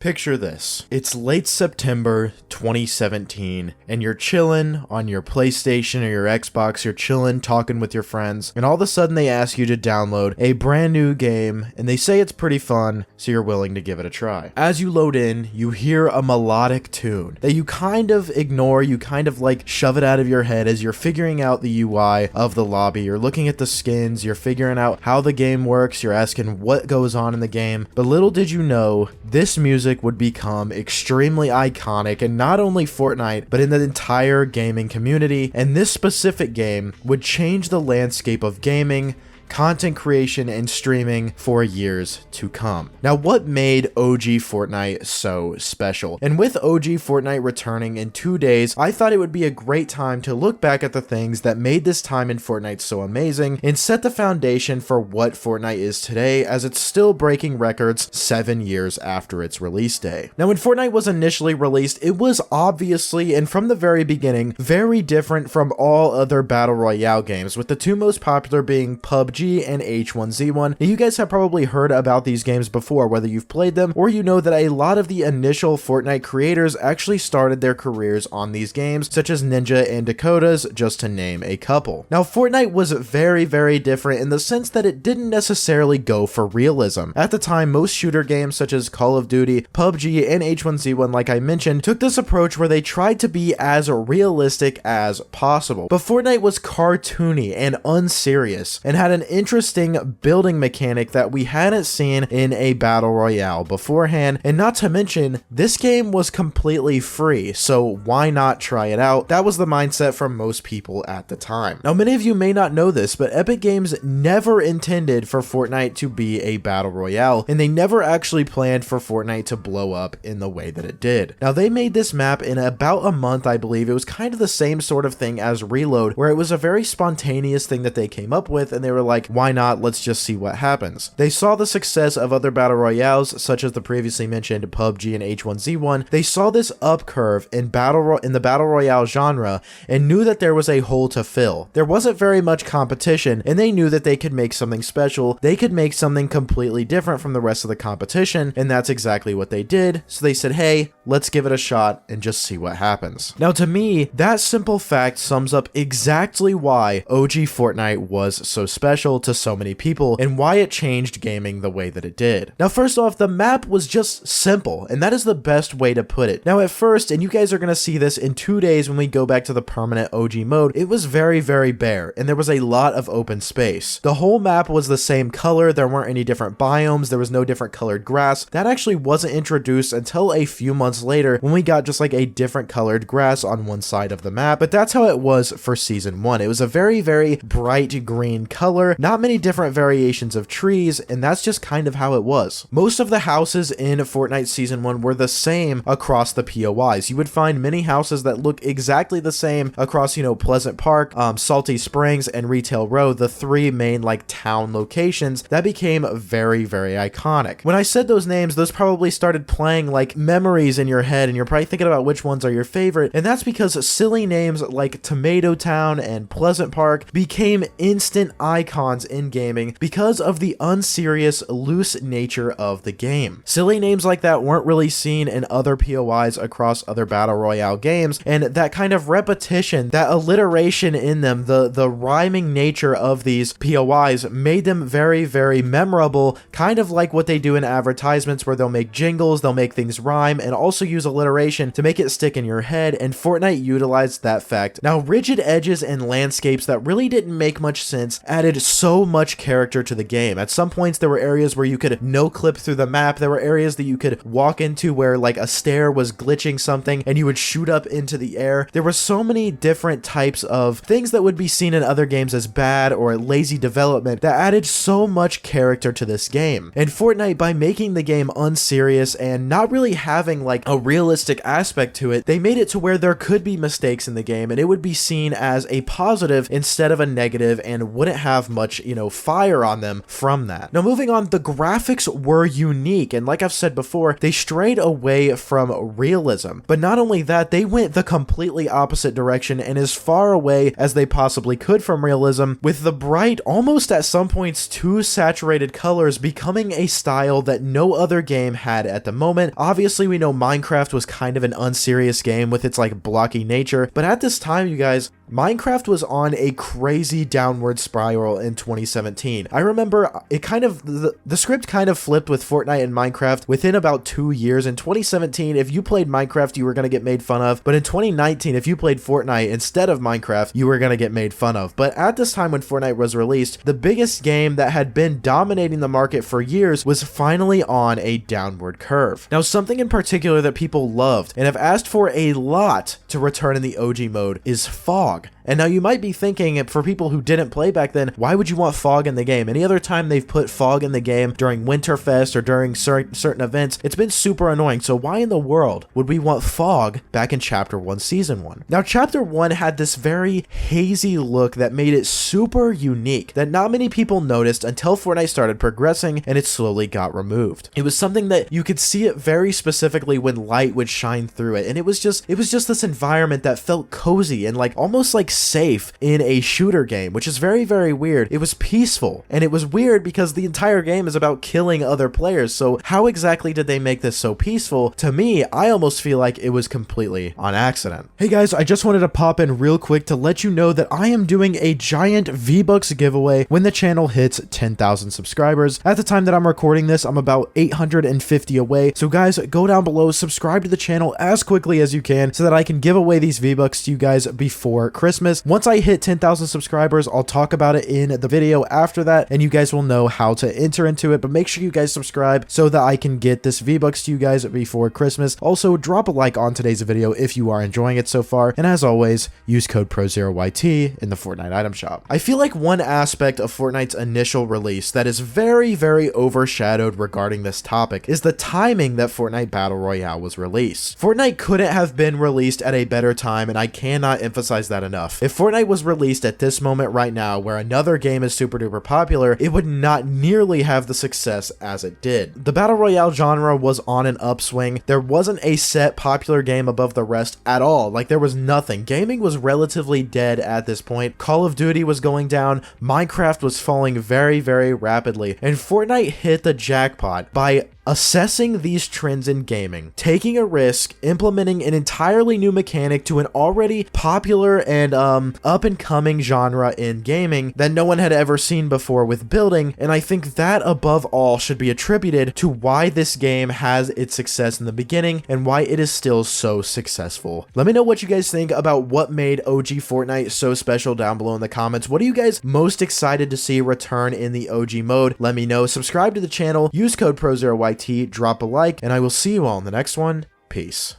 Picture this. It's late September 2017, and you're chilling on your PlayStation or your Xbox, you're chilling, talking with your friends, and all of a sudden they ask you to download a brand new game, and they say it's pretty fun, so you're willing to give it a try. As you load in, you hear a melodic tune that you kind of ignore, you kind of like shove it out of your head as you're figuring out the UI of the lobby, you're looking at the skins, you're figuring out how the game works, you're asking what goes on in the game, but little did you know, this music would become extremely iconic in not only Fortnite, but in the entire gaming community, and this specific game would change the landscape of gaming, content creation, and streaming for years to come. Now, what made OG Fortnite so special? And with OG Fortnite returning in 2 days, I thought it would be a great time to look back at the things that made this time in Fortnite so amazing and set the foundation for what Fortnite is today, as it's still breaking records 7 years after its release day. Now, when Fortnite was initially released, it was obviously, and from the very beginning, very different from all other Battle Royale games, with the two most popular being PUBG and H1Z1. Now, you guys have probably heard about these games before, whether you've played them or you know that a lot of the initial Fortnite creators actually started their careers on these games, such as Ninja and Dakota's, just to name a couple. Now, Fortnite was very, very different in the sense that it didn't necessarily go for realism. At the time, most shooter games such as Call of Duty, PUBG, and H1Z1, like I mentioned, took this approach where they tried to be as realistic as possible. But Fortnite was cartoony and unserious, and had an interesting building mechanic that we hadn't seen in a battle royale beforehand, and not to mention, this game was completely free, so why not try it out? That was the mindset for most people at the time. Now, many of you may not know this, but Epic Games never intended for Fortnite to be a battle royale, and they never actually planned for Fortnite to blow up in the way that it did. Now, they made this map in about a month, I believe. It was kind of the same sort of thing as Reload, where it was a very spontaneous thing that they came up with, and they were like, why not? Let's just see what happens. They saw the success of other battle royales, such as the previously mentioned PUBG and H1Z1. They saw this up curve in the battle royale genre and knew that there was a hole to fill. There wasn't very much competition, and they knew that they could make something special. They could make something completely different from the rest of the competition, and that's exactly what they did. So they said, hey, let's give it a shot and just see what happens. Now, to me, that simple fact sums up exactly why OG Fortnite was so special to so many people and why it changed gaming the way that it did. Now, first off, the map was just simple, and that is the best way to put it. Now, at first, and you guys are going to see this in 2 days when we go back to the permanent OG mode, it was very, very bare, and there was a lot of open space. The whole map was the same color, there weren't any different biomes, there was no different colored grass. That actually wasn't introduced until a few months later when we got just like a different colored grass on one side of the map, but that's how it was for Season 1. It was a very, very bright green color, not many different variations of trees, and that's just kind of how it was. Most of the houses in Fortnite Season 1 were the same across the POIs. You would find many houses that look exactly the same across, Pleasant Park, Salty Springs, and Retail Row, the three main town locations that became very, very iconic. When I said those names, those probably started playing like memories in your head, and you're probably thinking about which ones are your favorite, and that's because silly names like Tomato Town and Pleasant Park became instant icons in gaming because of the unserious, loose nature of the game. Silly names like that weren't really seen in other POIs across other battle royale games, and that kind of repetition, that alliteration in them, the rhyming nature of these POIs made them very, very memorable, kind of like what they do in advertisements where they'll make jingles, they'll make things rhyme, and also use alliteration to make it stick in your head, and Fortnite utilized that fact. Now, rigid edges and landscapes that really didn't make much sense added so much character to the game. At some points, there were areas where you could no clip through the map. There were areas that you could walk into where a stair was glitching something and you would shoot up into the air. There were so many different types of things that would be seen in other games as bad or lazy development that added so much character to this game. And Fortnite, by making the game unserious and not really having like a realistic aspect to it, they made it to where there could be mistakes in the game and it would be seen as a positive instead of a negative and wouldn't have much, fire on them from that. Now, moving on, the graphics were unique, and like I've said before, they strayed away from realism. But not only that, they went the completely opposite direction and as far away as they possibly could from realism, with the bright, almost at some points too saturated colors becoming a style that no other game had at the moment. Obviously, we know Minecraft was kind of an unserious game with its like blocky nature, but at this time, you guys, Minecraft was on a crazy downward spiral in 2017. I remember it kind of, the script kind of flipped with Fortnite and Minecraft within about 2 years. In 2017, if you played Minecraft, you were going to get made fun of. But in 2019, if you played Fortnite instead of Minecraft, you were going to get made fun of. But at this time when Fortnite was released, the biggest game that had been dominating the market for years was finally on a downward curve. Now, something in particular that people loved and have asked for a lot to return in the OG mode is fog. And now you might be thinking, for people who didn't play back then, why would you want fog in the game? Any other time they've put fog in the game during Winterfest or during certain events, it's been super annoying. So why in the world would we want fog back in Chapter 1, Season 1? Now, Chapter 1 had this very hazy look that made it super unique that not many people noticed until Fortnite started progressing and it slowly got removed. It was something that you could see it very specifically when light would shine through it. And it was just this environment that felt cozy and like almost like safe in a shooter game, which is very, very weird. It was peaceful, and it was weird because the entire game is about killing other players. So how exactly did they make this so peaceful? To me, I almost feel like it was completely on accident. Hey guys, I just wanted to pop in real quick to let you know that I am doing a giant V-Bucks giveaway when the channel hits 10,000 subscribers. At the time that I'm recording this, I'm about 850 away. So guys, go down below, subscribe to the channel as quickly as you can so that I can give away these V-Bucks to you guys before Christmas. Once I hit 10,000 subscribers, I'll talk about it in the video after that, and you guys will know how to enter into it. But make sure you guys subscribe so that I can get this V-Bucks to you guys before Christmas. Also, drop a like on today's video if you are enjoying it so far. And as always, use code Prozeroyt in the Fortnite item shop. I feel like one aspect of Fortnite's initial release that is very, very overshadowed regarding this topic is the timing that Fortnite Battle Royale was released. Fortnite couldn't have been released at a better time, and I cannot emphasize that enough. If Fortnite was released at this moment right now where another game is super duper popular, it would not nearly have the success as it did. The Battle Royale genre was on an upswing. There wasn't a set popular game above the rest at all. Like, there was nothing. Gaming was relatively dead at this point. Call of Duty was going down. Minecraft was falling very, very rapidly. And Fortnite hit the jackpot by assessing these trends in gaming, taking a risk, implementing an entirely new mechanic to an already popular and up-and-coming genre in gaming that no one had ever seen before with building, and I think that above all should be attributed to why this game has its success in the beginning and why it is still so successful. Let me know what you guys think about what made OG Fortnite so special down below in the comments. What are you guys most excited to see return in the OG mode? Let me know. Subscribe to the channel, use code Prozeroyt, drop a like, and I will see you all in the next one. Peace.